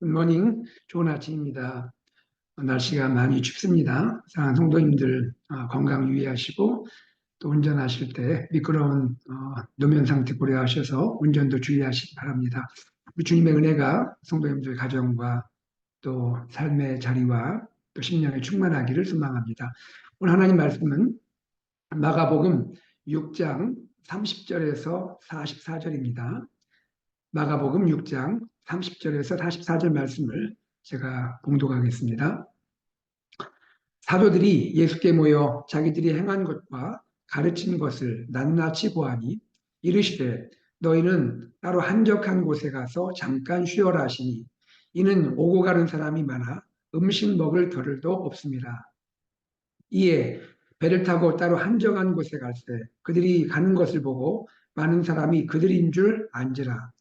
굿모닝, 좋은 아침입니다. 날씨가 많이 춥습니다. 사랑하는 성도님들 건강 유의하시고 또 운전하실 때 미끄러운 노면 상태 고려하셔서 운전도 주의하시기 바랍니다. 우리 주님의 은혜가 성도님들 가정과 또 삶의 자리와 또 심령에 충만하기를 소망합니다. 오늘 하나님 말씀은 마가복음 6장 30절에서 44절입니다. 마가복음 6장 30절에서 44절 말씀을 제가 봉독하겠습니다. 사도들이 예수께 모여 자기들이 행한 것과 가르친 것을 낱낱이 보아니 이르시되 너희는 따로 한적한 곳에 가서 잠깐 쉬어라 하시니 이는 오고 가는 사람이 많아 음식 먹을 겨를도 없습니다. 이에 배를 타고 따로 한적한 곳에 갈 때 그들이 가는 것을 보고 많은 사람이 그들인 줄 안지라.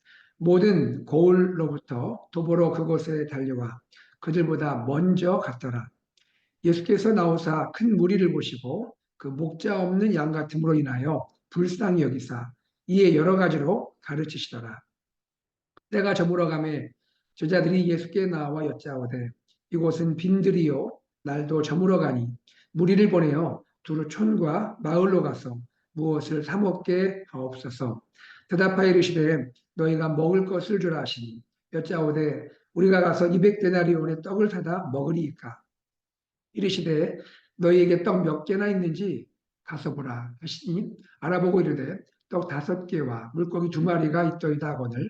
모든 고을로부터 도보로 그곳에 달려와 그들보다 먼저 갔더라. 예수께서 나오사 큰 무리를 보시고 그 목자 없는 양 같음으로 인하여 불쌍히 여기사 이에 여러 가지로 가르치시더라. 때가 저물어 가매 제자들이 예수께 나와 여짜오되 이곳은 빈들이요 날도 저물어 가니 무리를 보내어 두루 촌과 마을로 가서 무엇을 사 먹게 하옵소서. 대답하여 이르시되 너희가 먹을 것을 주라 하시니 여짜오되 우리가 가서 200데나리온의 떡을 사다 먹으리이까. 이르시되 너희에게 떡 몇 개나 있는지 가서 보라 하시니 알아보고 이르되 떡 5개와 물고기 2마리가 있더이다 하거늘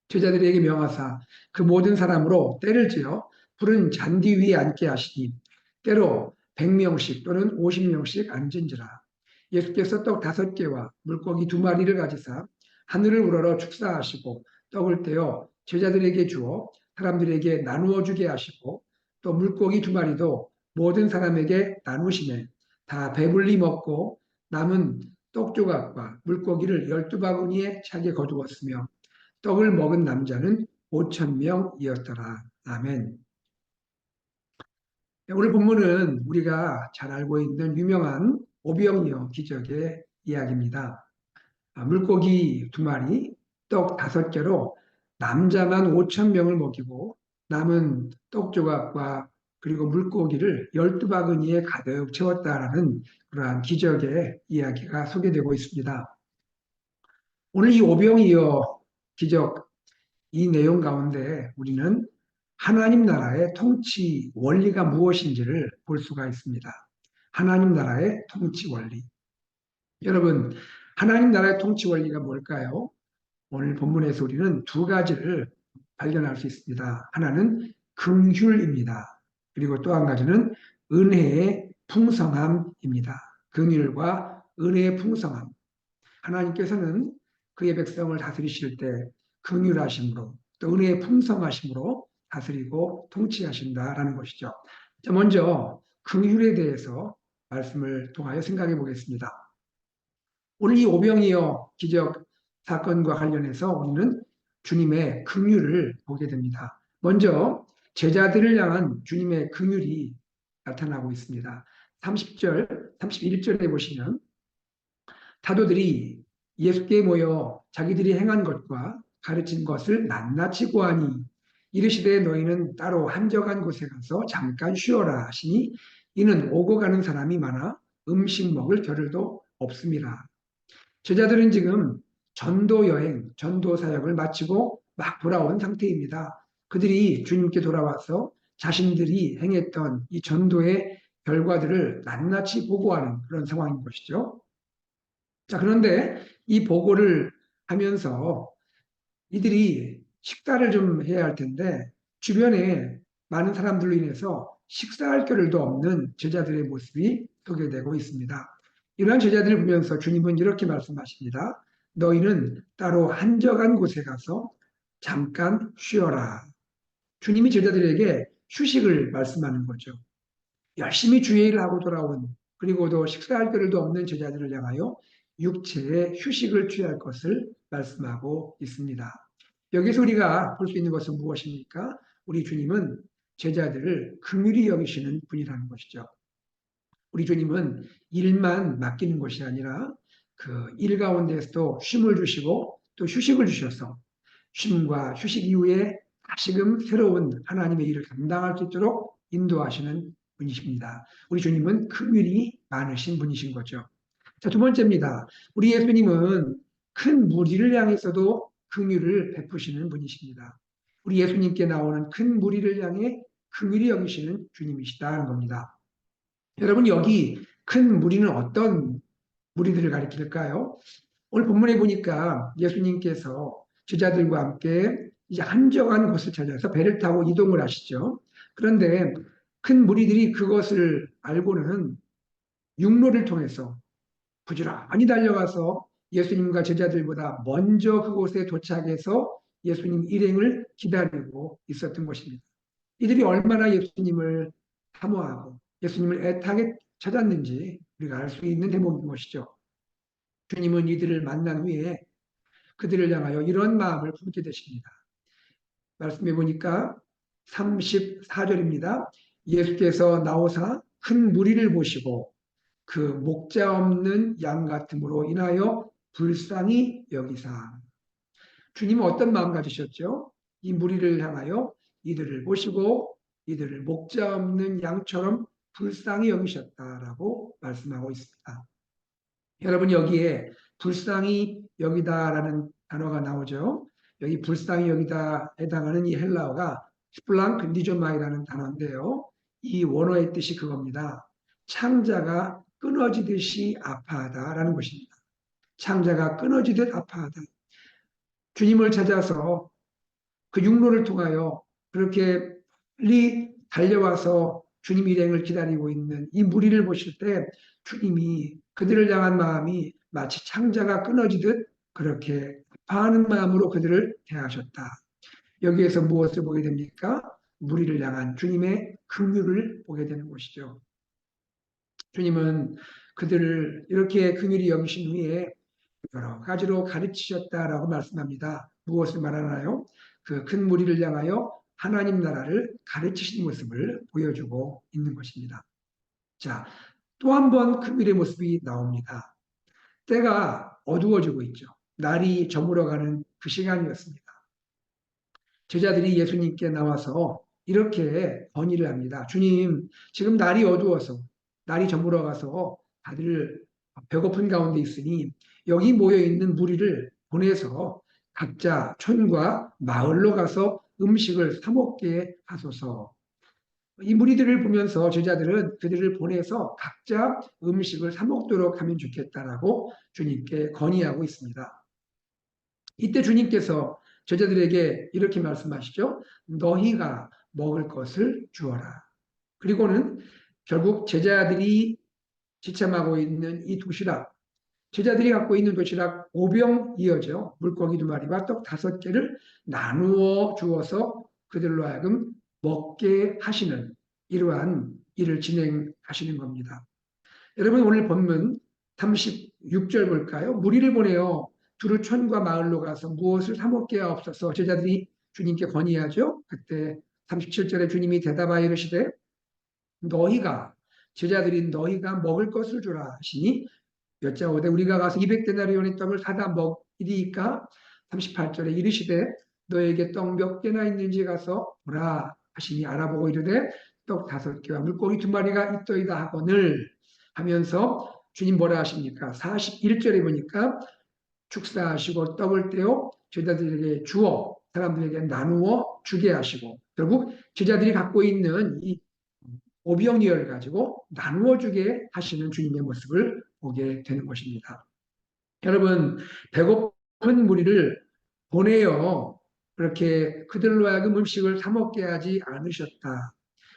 제자들에게 명하사 그 모든 사람으로 때를 지어 푸른 잔디 위에 앉게 하시니 때로 100명씩 또는 50명씩 앉은지라. 예수께서 떡 5개와 물고기 2마리를 가지사 하늘을 우러러 축사하시고 떡을 떼어 제자들에게 주어 사람들에게 나누어 주게 하시고 또 물고기 2마리도 모든 사람에게 나누시매 다 배불리 먹고 남은 떡 조각과 물고기를 12바구니에 차게 거두었으며 떡을 먹은 남자는 5,000명이었더라. 아멘. 오늘 본문은 우리가 잘 알고 있는 유명한 오병이어 기적의 이야기입니다. 물고기 2마리, 떡 5개로 남자만 5,000명을 먹이고 남은 떡 조각과 그리고 물고기를 12바구니에 가득 채웠다라는 그러한 기적의 이야기가 소개되고 있습니다. 오늘 이 오병이어 기적 이 내용 가운데 우리는 하나님 나라의 통치 원리가 무엇인지를 볼 수가 있습니다. 하나님 나라의 통치 원리. 여러분, 하나님 나라의 통치 원리가 뭘까요? 오늘 본문에서 우리는 2가지를 발견할 수 있습니다. 하나는 긍휼입니다. 그리고 또 한 가지는 은혜의 풍성함입니다. 긍휼과 은혜의 풍성함. 하나님께서는 그의 백성을 다스리실 때 긍휼하심으로 또 은혜의 풍성하심으로 다스리고 통치하신다라는 것이죠. 자, 먼저 긍휼에 대해서 말씀을 통하여 생각해 보겠습니다. 오늘 이 오병이어 기적 사건과 관련해서 우리는 주님의 긍휼을 보게 됩니다. 먼저 제자들을 향한 주님의 긍휼이 나타나고 있습니다. 30절, 31절에 보시면 사도들이 예수께 모여 자기들이 행한 것과 가르친 것을 낱낱이 고하니 이르시되 너희는 따로 한적한 곳에 가서 잠깐 쉬어라 하시니 이는 오고 가는 사람이 많아 음식 먹을 겨를도 없습니다. 제자들은 지금 전도 여행, 전도 사역을 마치고 막 돌아온 상태입니다. 그들이 주님께 돌아와서 자신들이 행했던 이 전도의 결과들을 낱낱이 보고하는 그런 상황인 것이죠. 자, 그런데 이 보고를 하면서 이들이 식사를 좀 해야 할 텐데 주변에 많은 사람들로 인해서 식사할 겨를도 없는 제자들의 모습이 소개되고 있습니다. 이러한 제자들을 보면서 주님은 이렇게 말씀하십니다. 너희는 따로 한적한 곳에 가서 잠깐 쉬어라. 주님이 제자들에게 휴식을 말씀하는 거죠. 열심히 주의 일을 하고 돌아온 그리고도 식사할 겨를도 없는 제자들을 향하여 육체의 휴식을 취할 것을 말씀하고 있습니다. 여기서 우리가 볼 수 있는 것은 무엇입니까? 우리 주님은 제자들을 긍휼히 여기시는 분이라는 것이죠. 우리 주님은 일만 맡기는 것이 아니라 그 일 가운데서도 쉼을 주시고 또 휴식을 주셔서 쉼과 휴식 이후에 다시금 새로운 하나님의 일을 감당할 수 있도록 인도하시는 분이십니다. 우리 주님은 긍휼이 많으신 분이신 거죠. 자, 두 번째입니다. 우리 예수님은 큰 무리를 향해서도 긍휼을 베푸시는 분이십니다. 우리 예수님께 나오는 큰 무리를 향해 긍휼히 여기시는 주님이시다는 겁니다. 여러분, 여기 큰 무리는 어떤 무리들을 가리킬까요? 오늘 본문에 보니까 예수님께서 제자들과 함께 이제 한적한 곳을 찾아서 배를 타고 이동을 하시죠. 그런데 큰 무리들이 그것을 알고는 육로를 통해서 부지런히 달려가서 예수님과 제자들보다 먼저 그곳에 도착해서 예수님 일행을 기다리고 있었던 것입니다. 이들이 얼마나 예수님을 사모하고 예수님을 애타게 찾았는지 우리가 알 수 있는 대목인 것이죠. 주님은 이들을 만난 후에 그들을 향하여 이런 마음을 품게 되십니다. 말씀해 보니까 34절입니다. 예수께서 나오사 큰 무리를 보시고 그 목자 없는 양 같음으로 인하여 불쌍히 여기사. 주님은 어떤 마음 가지셨죠? 이 무리를 향하여 이들을 보시고 이들을 목자 없는 양처럼 불쌍히 여기셨다라고 말씀하고 있습니다. 여러분, 여기에 불쌍히 여기다라는 단어가 나오죠. 여기 불쌍히 여기다 해당하는 이 헬라어가 스플랑크 니조마이라는 단어인데요. 이 원어의 뜻이 그겁니다. 창자가 끊어지듯이 아파하다라는 것입니다. 창자가 끊어지듯 아파하다. 주님을 찾아서 그 육로를 통하여 그렇게 빨리 달려와서 주님 일행을 기다리고 있는 이 무리를 보실 때 주님이 그들을 향한 마음이 마치 창자가 끊어지듯 그렇게 아파하는 마음으로 그들을 대하셨다. 여기에서 무엇을 보게 됩니까? 무리를 향한 주님의 긍휼을 보게 되는 것이죠. 주님은 그들을 이렇게 긍휼히 여기신 후에 여러 가지로 가르치셨다라고 말씀합니다. 무엇을 말하나요? 그 큰 무리를 향하여 하나님 나라를 가르치신 모습을 보여주고 있는 것입니다. 자, 또 한 번 긍휼의 모습이 나옵니다. 때가 어두워지고 있죠. 날이 저물어가는 그 시간이었습니다. 제자들이 예수님께 나와서 이렇게 건의를 합니다. 주님, 지금 날이 어두워서 날이 저물어가서 다들 배고픈 가운데 있으니 여기 모여 있는 무리를 보내서 각자 촌과 마을로 가서 음식을 사 먹게 하소서. 이 무리들을 보면서 제자들은 그들을 보내서 각자 음식을 사 먹도록 하면 좋겠다라고 주님께 건의하고 있습니다. 이때 주님께서 제자들에게 이렇게 말씀하시죠. 너희가 먹을 것을 주어라. 그리고는 결국 제자들이 지참하고 있는 이 도시락, 제자들이 갖고 있는 도시락 5병이어져 물고기 2마리와 떡 5개를 나누어 주어서 그들로 하여금 먹게 하시는 이러한 일을 진행하시는 겁니다. 여러분, 오늘 본문 36절 볼까요? 무리를 보내어 두루 촌과 마을로 가서 무엇을 사 먹게 하옵소서. 제자들이 주님께 건의하죠. 그때 37절에 주님이 대답하여 이르시되 너희가 제자들인 너희가 먹을 것을 주라 하시니 여짜오되 우리가 가서 200데나리온의 떡을 사다 먹이리이까. 38절에 이르시되 너에게 떡 몇 개나 있는지 가서 보라 하시니 알아보고 이르되 떡 5개와 물고기 2마리가 있더이다 하거늘 하면서 주님 뭐라 하십니까? 41절에 보니까 축사하시고 떡을 떼어 제자들에게 주어 사람들에게 나누어 주게 하시고 결국 제자들이 갖고 있는 이 오병이어를 가지고 나누어 주게 하시는 주님의 모습을 보게 되는 것입니다. 여러분, 배고픈 무리를 보내어 그렇게 그들로 하여금 음식을 사 먹게 하지 않으셨다.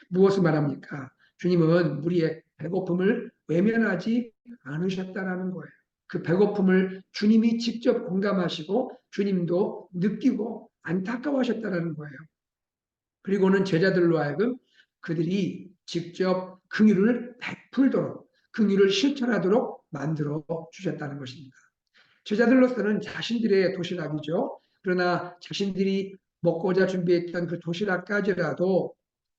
무엇을 말합니까? 주님은 우리의 배고픔을 외면하지 않으셨다라는 거예요. 그 배고픔을 주님이 직접 공감하시고 주님도 느끼고 안타까워하셨다라는 거예요. 그리고는 제자들로 하여금 그들이 직접 긍휼을 베풀도록 긍휼을 실천하도록 만들어 주셨다는 것입니다. 제자들로서는 자신들의 도시락이죠. 그러나 자신들이 먹고자 준비했던 그 도시락까지라도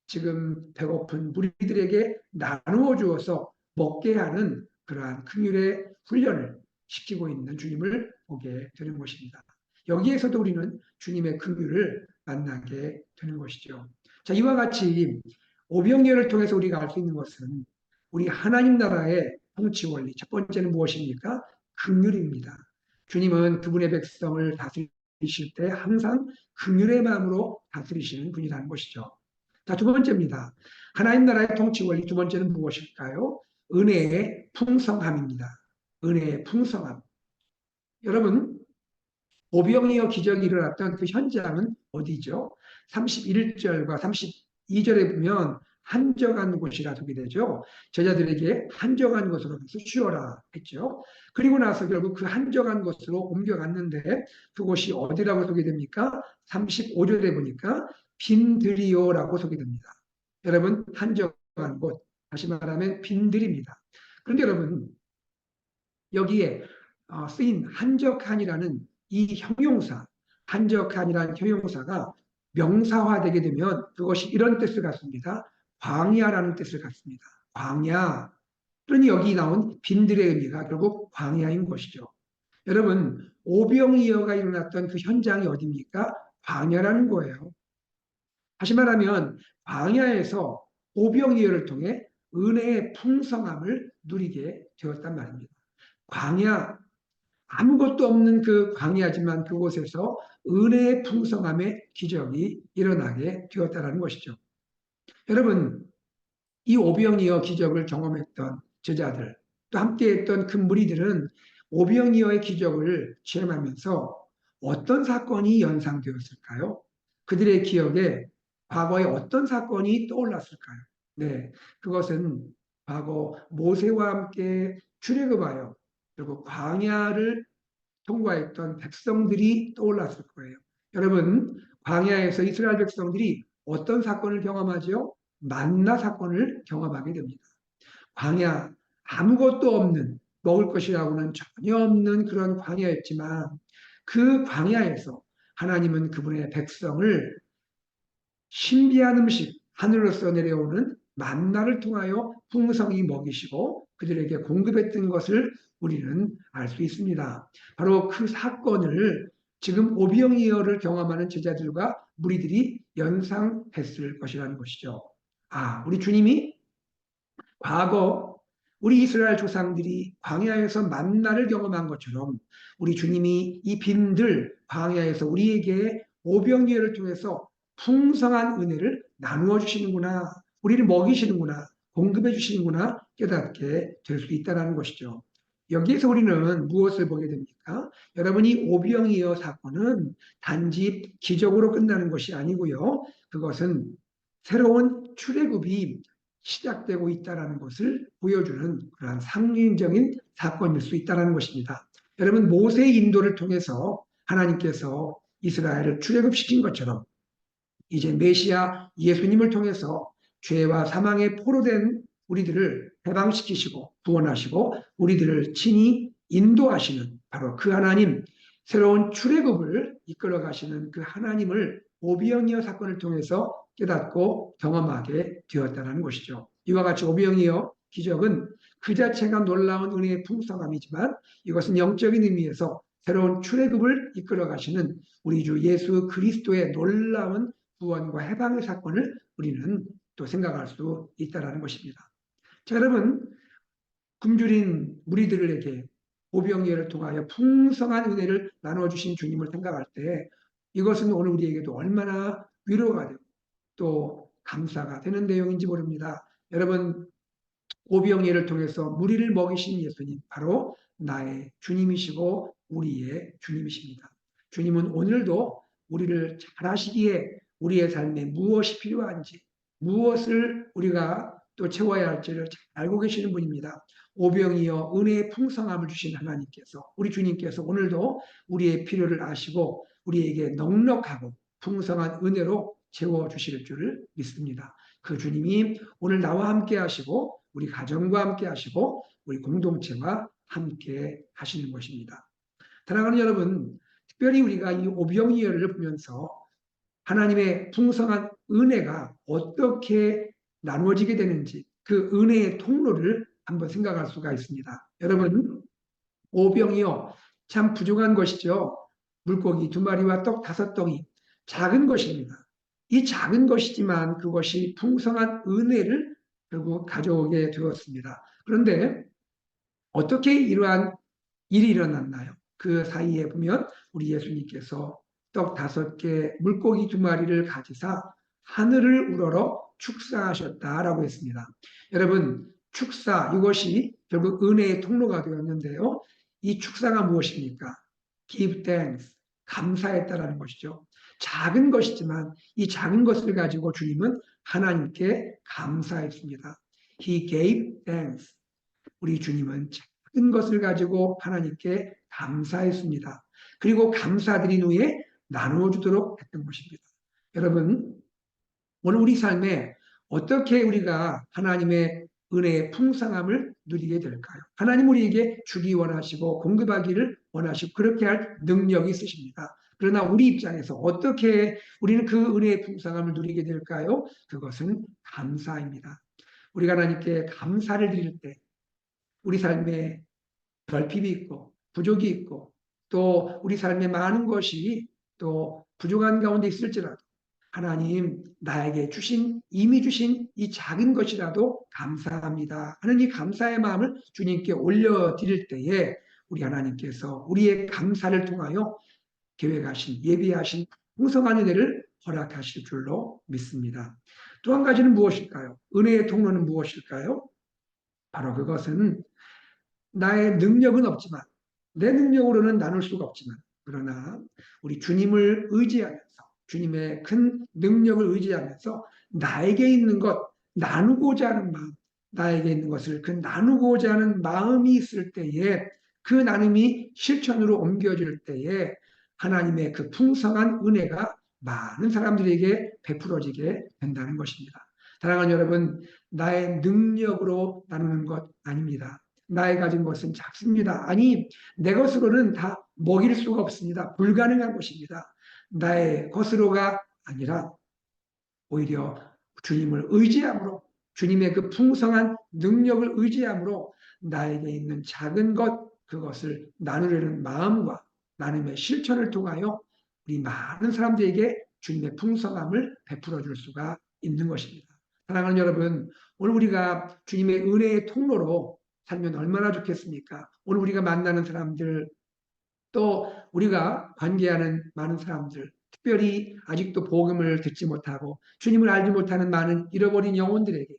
지금 배고픈 무리들에게 나누어 주어서 먹게 하는 그러한 긍휼의 훈련을 시키고 있는 주님을 보게 되는 것입니다. 여기에서도 우리는 주님의 긍휼을 만나게 되는 것이죠. 자, 이와 같이 오병이어를 통해서 우리가 알 수 있는 것은 우리 하나님 나라의 통치 원리, 첫 번째는 무엇입니까? 긍휼입니다. 주님은 그분의 백성을 다스리실 때 항상 긍휼의 마음으로 다스리시는 분이라는 것이죠. 자, 두 번째입니다. 하나님 나라의 통치 원리 두 번째는 무엇일까요? 은혜의 풍성함입니다. 은혜의 풍성함. 여러분, 오병이어 기적이 일어났던 그 현장은 어디죠? 31절과 32절에 보면 한적한 곳이라 소개되죠. 제자들에게 한적한 곳으로 가서 쉬어라 했죠. 그리고 나서 결국 그 한적한 곳으로 옮겨갔는데 그곳이 어디라고 소개됩니까? 35절에 보니까 빈들이오라고 소개됩니다. 여러분, 한적한 곳, 다시 말하면 빈들입니다. 그런데 여러분, 여기에 쓰인 한적한이라는 이 형용사, 한적한이라는 형용사가 명사화되게 되면 그것이 이런 뜻을 갖습니다. 광야라는 뜻을 갖습니다. 광야. 그러니 여기 나온 빈들의 의미가 결국 광야인 것이죠. 여러분, 오병이어가 일어났던 그 현장이 어디입니까? 광야라는 거예요. 다시 말하면 광야에서 오병이어를 통해 은혜의 풍성함을 누리게 되었단 말입니다. 광야, 아무것도 없는 그 광야지만 그곳에서 은혜의 풍성함의 기적이 일어나게 되었다는 것이죠. 여러분, 이 오병이어 기적을 경험했던 제자들, 또 함께했던 그 무리들은 오병이어의 기적을 체험하면서 어떤 사건이 연상되었을까요? 그들의 기억에 과거에 어떤 사건이 떠올랐을까요? 네, 그것은 과거 모세와 함께 출애굽하여 그리고 광야를 통과했던 백성들이 떠올랐을 거예요. 여러분, 광야에서 이스라엘 백성들이 어떤 사건을 경험하죠? 만나 사건을 경험하게 됩니다. 광야, 아무것도 없는, 먹을 것이라고는 전혀 없는 그런 광야였지만 그 광야에서 하나님은 그분의 백성을 신비한 음식, 하늘로서 내려오는 만나를 통하여 풍성히 먹이시고 그들에게 공급했던 것을 우리는 알 수 있습니다. 바로 그 사건을 지금 오병이어를 경험하는 제자들과 무리들이 연상했을 것이라는 것이죠. 아, 우리 주님이 과거 우리 이스라엘 조상들이 광야에서 만나를 경험한 것처럼 우리 주님이 이 빈들 광야에서 우리에게 오병이어를 통해서 풍성한 은혜를 나누어 주시는구나. 우리를 먹이시는구나. 공급해 주시는구나. 깨닫게 될 수 있다는 것이죠. 여기에서 우리는 무엇을 보게 됩니까? 여러분이 오병이어 사건은 단지 기적으로 끝나는 것이 아니고요. 그것은 새로운 출애굽이 시작되고 있다는 것을 보여주는 그러한 상징적인 사건일 수 있다는 것입니다. 여러분, 모세의 인도를 통해서 하나님께서 이스라엘을 출애굽시킨 것처럼 이제 메시아 예수님을 통해서 죄와 사망에 포로된 우리들을 해방시키시고 구원하시고 우리들을 친히 인도하시는 바로 그 하나님, 새로운 출애굽을 이끌어 가시는 그 하나님을 오병이어 사건을 통해서 깨닫고 경험하게 되었다는 것이죠. 이와 같이 오병이어 기적은 그 자체가 놀라운 은혜의 풍성함이지만 이것은 영적인 의미에서 새로운 출애굽을 이끌어 가시는 우리 주 예수 그리스도의 놀라운 구원과 해방의 사건을 우리는 또 생각할 수 있다는 것입니다. 자, 여러분, 굶주린 무리들에게 오병이어를 통하여 풍성한 은혜를 나눠주신 주님을 생각할 때 이것은 오늘 우리에게도 얼마나 위로가 되고 또 감사가 되는 내용인지 모릅니다. 여러분, 오병이어를 통해서 무리를 먹이신 예수님, 바로 나의 주님이시고 우리의 주님이십니다. 주님은 오늘도 우리를 잘 아시기에 우리의 삶에 무엇이 필요한지, 무엇을 우리가 또 채워야 할지를 잘 알고 계시는 분입니다. 오병이어 은혜의 풍성함을 주신 하나님께서, 우리 주님께서 오늘도 우리의 필요를 아시고 우리에게 넉넉하고 풍성한 은혜로 채워주실 줄을 믿습니다. 그 주님이 오늘 나와 함께 하시고 우리 가정과 함께 하시고 우리 공동체와 함께 하시는 것입니다. 사랑하는 여러분, 특별히 우리가 이 오병이어를 보면서 하나님의 풍성한 은혜가 어떻게 나누어지게 되는지 그 은혜의 통로를 한번 생각할 수가 있습니다. 여러분, 오병이어 참 부족한 것이죠. 물고기 2마리와 떡 5덩이. 작은 것입니다. 이 작은 것이지만 그것이 풍성한 은혜를 결국 가져오게 되었습니다. 그런데 어떻게 이러한 일이 일어났나요? 그 사이에 보면 우리 예수님께서 떡 5개, 물고기 2마리를 가지사 하늘을 우러러 축사하셨다라고 했습니다. 여러분, 축사 이것이 결국 은혜의 통로가 되었는데요. 이 축사가 무엇입니까? Give thanks, 감사했다라는 것이죠. 작은 것이지만 이 작은 것을 가지고 주님은 하나님께 감사했습니다. He gave thanks. 우리 주님은 작은 것을 가지고 하나님께 감사했습니다. 그리고 감사드린 후에 나누어주도록 했던 것입니다. 여러분, 오늘 우리 삶에 어떻게 우리가 하나님의 은혜의 풍성함을 누리게 될까요? 하나님 우리에게 주기 원하시고 공급하기를 원하시고 그렇게 할 능력이 있으십니다. 그러나 우리 입장에서 어떻게 우리는 그 은혜의 풍성함을 누리게 될까요? 그것은 감사입니다. 우리가 하나님께 감사를 드릴 때 우리 삶에 결핍이 있고 부족이 있고 또 우리 삶에 많은 것이 또 부족한 가운데 있을지라도 하나님 나에게 주신 이미 주신 이 작은 것이라도 감사합니다 하는 이 감사의 마음을 주님께 올려드릴 때에 우리 하나님께서 우리의 감사를 통하여 계획하신 예비하신 풍성한 은혜를 허락하실 줄로 믿습니다. 또 한 가지는 무엇일까요? 은혜의 통로는 무엇일까요? 바로 그것은 나의 능력은 없지만 내 능력으로는 나눌 수가 없지만 그러나 우리 주님을 의지하면서 주님의 큰 능력을 의지하면서 나에게 있는 것 나누고자 하는 마음 나에게 있는 것을 그 나누고자 하는 마음이 있을 때에 그 나눔이 실천으로 옮겨질 때에 하나님의 그 풍성한 은혜가 많은 사람들에게 베풀어지게 된다는 것입니다. 사랑하는 여러분, 나의 능력으로 나누는 것 아닙니다. 나의 가진 것은 작습니다. 아니, 내 것으로는 다 먹일 수가 없습니다. 불가능한 것입니다. 나의 것으로가 아니라 오히려 주님을 의지함으로 주님의 그 풍성한 능력을 의지함으로 나에게 있는 작은 것 그것을 나누려는 마음과 나눔의 실천을 통하여 우리 많은 사람들에게 주님의 풍성함을 베풀어 줄 수가 있는 것입니다. 사랑하는 여러분, 오늘 우리가 주님의 은혜의 통로로 살면 얼마나 좋겠습니까? 오늘 우리가 만나는 사람들, 또 우리가 관계하는 많은 사람들, 특별히 아직도 복음을 듣지 못하고 주님을 알지 못하는 많은 잃어버린 영혼들에게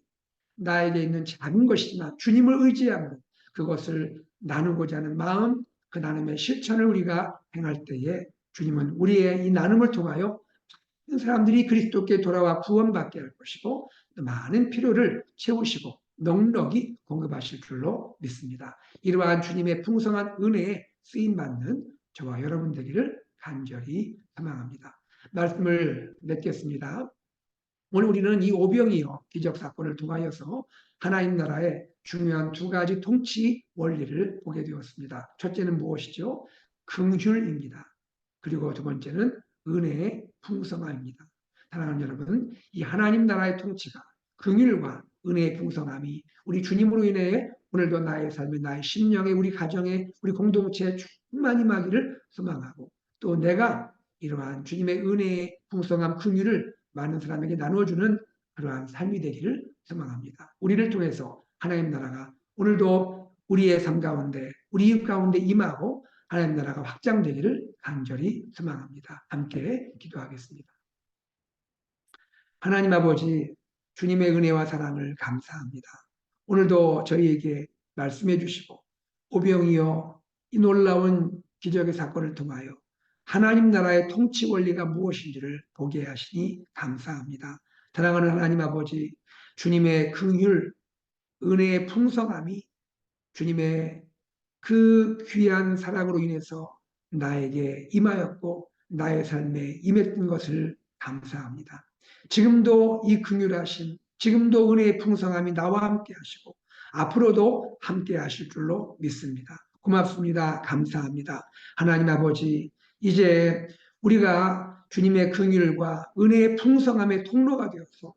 나에게 있는 작은 것이지만 주님을 의지함으로 그것을 나누고자 하는 마음, 그 나눔의 실천을 우리가 행할 때에 주님은 우리의 이 나눔을 통하여 많은 사람들이 그리스도께 돌아와 구원받게 할 것이고 많은 필요를 채우시고 넉넉히 공급하실 줄로 믿습니다. 이러한 주님의 풍성한 은혜에 쓰임받는 저와 여러분 되기를 간절히 소망합니다. 말씀을 맺겠습니다. 오늘 우리는 이 오병이어 기적사건을 통하여서 하나님 나라의 중요한 2가지 통치 원리를 보게 되었습니다. 첫째는 무엇이죠? 긍휼입니다. 그리고 두 번째는 은혜의 풍성함입니다. 사랑하는 여러분, 이 하나님 나라의 통치가 긍휼과 은혜의 풍성함이 우리 주님으로 인해 오늘도 나의 삶에 나의 심령에 우리 가정에 우리 공동체에 충만히 임하기를 소망하고 또 내가 이러한 주님의 은혜의 풍성함 긍휼을 많은 사람에게 나누어주는 그러한 삶이 되기를 소망합니다. 우리를 통해서 하나님 나라가 오늘도 우리의 삶 가운데 우리 이웃 가운데 임하고 하나님 나라가 확장되기를 간절히 소망합니다. 함께 기도하겠습니다. 하나님 아버지 주님의 은혜와 사랑을 감사합니다. 오늘도 저희에게 말씀해 주시고 오병이어 이 놀라운 기적의 사건을 통하여 하나님 나라의 통치 원리가 무엇인지를 보게 하시니 감사합니다. 사랑하는 하나님 아버지 주님의 긍휼 은혜의 풍성함이 주님의 그 귀한 사랑으로 인해서 나에게 임하였고 나의 삶에 임했던 것을 감사합니다. 지금도 이 긍휼하심, 지금도 은혜의 풍성함이 나와 함께 하시고 앞으로도 함께 하실 줄로 믿습니다. 고맙습니다. 감사합니다. 하나님 아버지, 이제 우리가 주님의 긍휼과 은혜의 풍성함의 통로가 되어서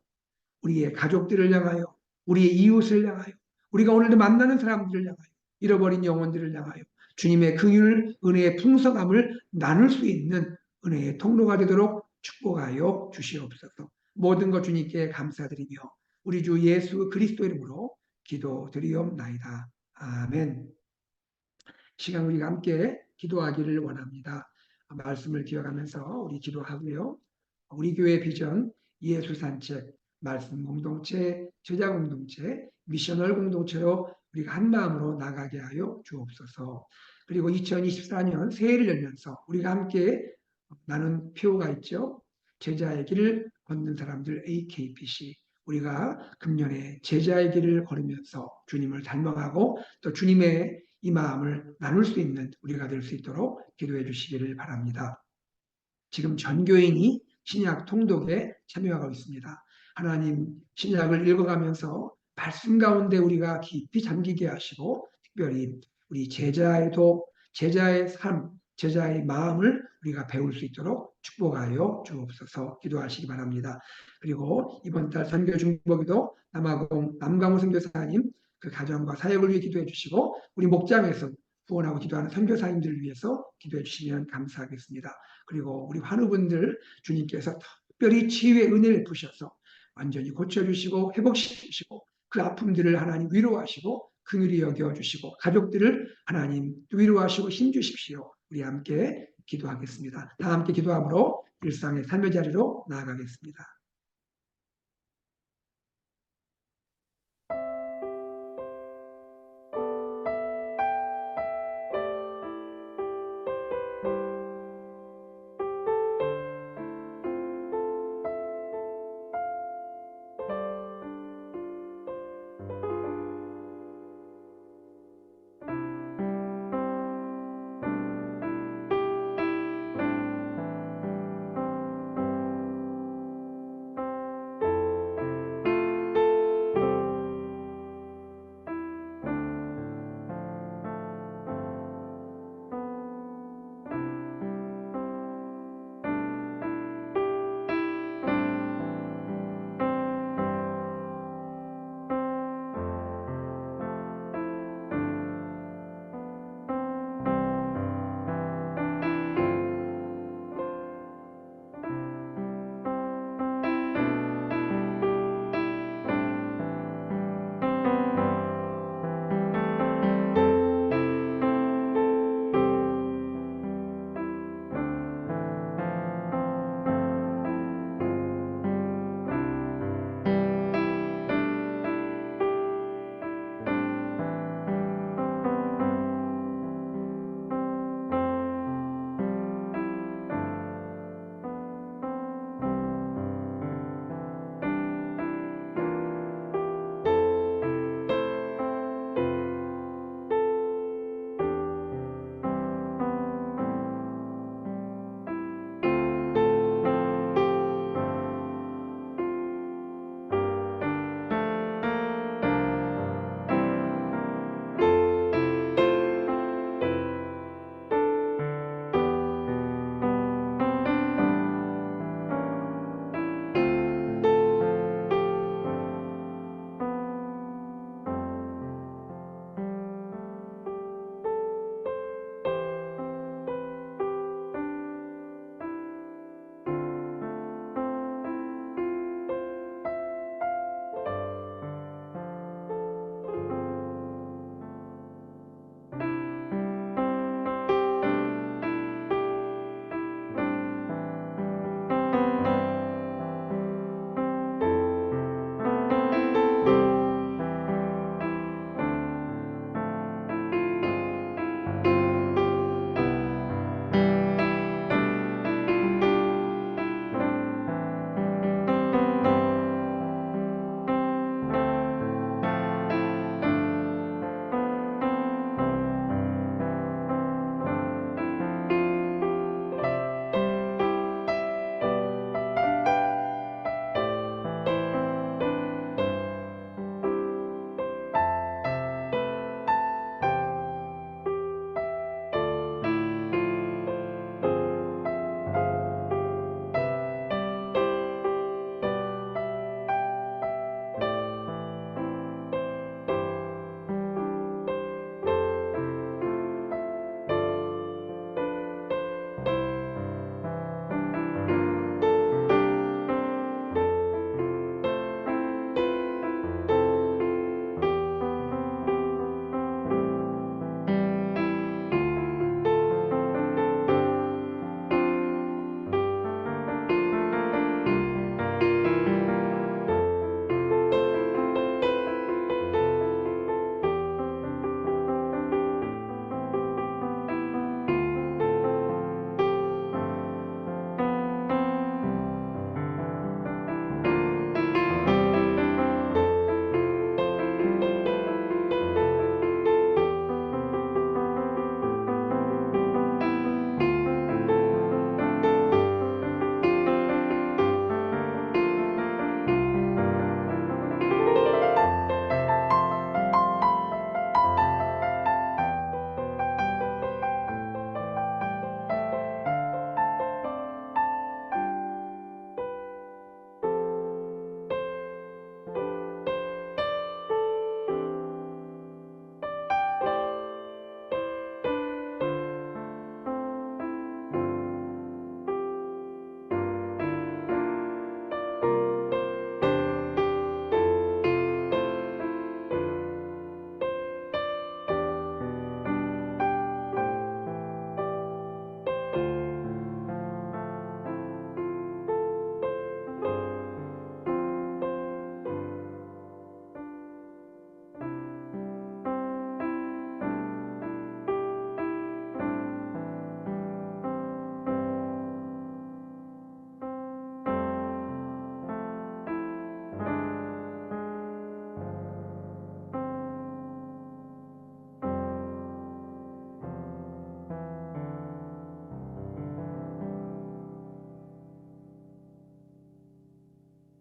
우리의 가족들을 향하여, 우리의 이웃을 향하여, 우리가 오늘도 만나는 사람들을 향하여, 잃어버린 영혼들을 향하여 주님의 긍휼, 은혜의 풍성함을 나눌 수 있는 은혜의 통로가 되도록 축복하여 주시옵소서. 모든 것 주님께 감사드리며 우리 주 예수 그리스도 이름으로 기도드리옵나이다. 아멘. 시간 우리가 함께 기도하기를 원합니다. 말씀을 기억하면서 우리 기도하고요. 우리 교회 비전 예수 산책 말씀 공동체, 제자 공동체, 미셔널 공동체로 우리가 한 마음으로 나가게 하여 주옵소서. 그리고 2024년 새해를 열면서 우리가 함께 나눈 표가 있죠. 제자의 길을 걷는 사람들 AKPC. 우리가 금년에 제자의 길을 걸으면서 주님을 닮아가고 또 주님의 이 마음을 나눌 수 있는 우리가 될 수 있도록 기도해 주시기를 바랍니다. 지금 전 교인이 신약 통독에 참여하고 있습니다. 하나님 신약을 읽어가면서 말씀 가운데 우리가 깊이 잠기게 하시고 특별히 우리 제자의 삶, 제자의 마음을 우리가 배울 수 있도록 축복하여 주옵소서 기도하시기 바랍니다. 그리고 이번 달 선교 중보기도 남강호 선교사님 그 가정과 사역을 위해 기도해 주시고 우리 목장에서 후원하고 기도하는 선교사님들을 위해서 기도해 주시면 감사하겠습니다. 그리고 우리 환우분들 주님께서 특별히 치유의 은혜를 베푸셔서 완전히 고쳐주시고 회복시키시고 그 아픔들을 하나님 위로하시고 긍휼히 여겨주시고 가족들을 하나님 위로하시고 힘주십시오. 우리 함께 기도하겠습니다. 다 함께 기도함으로 일상의 삶의 자리로 나아가겠습니다.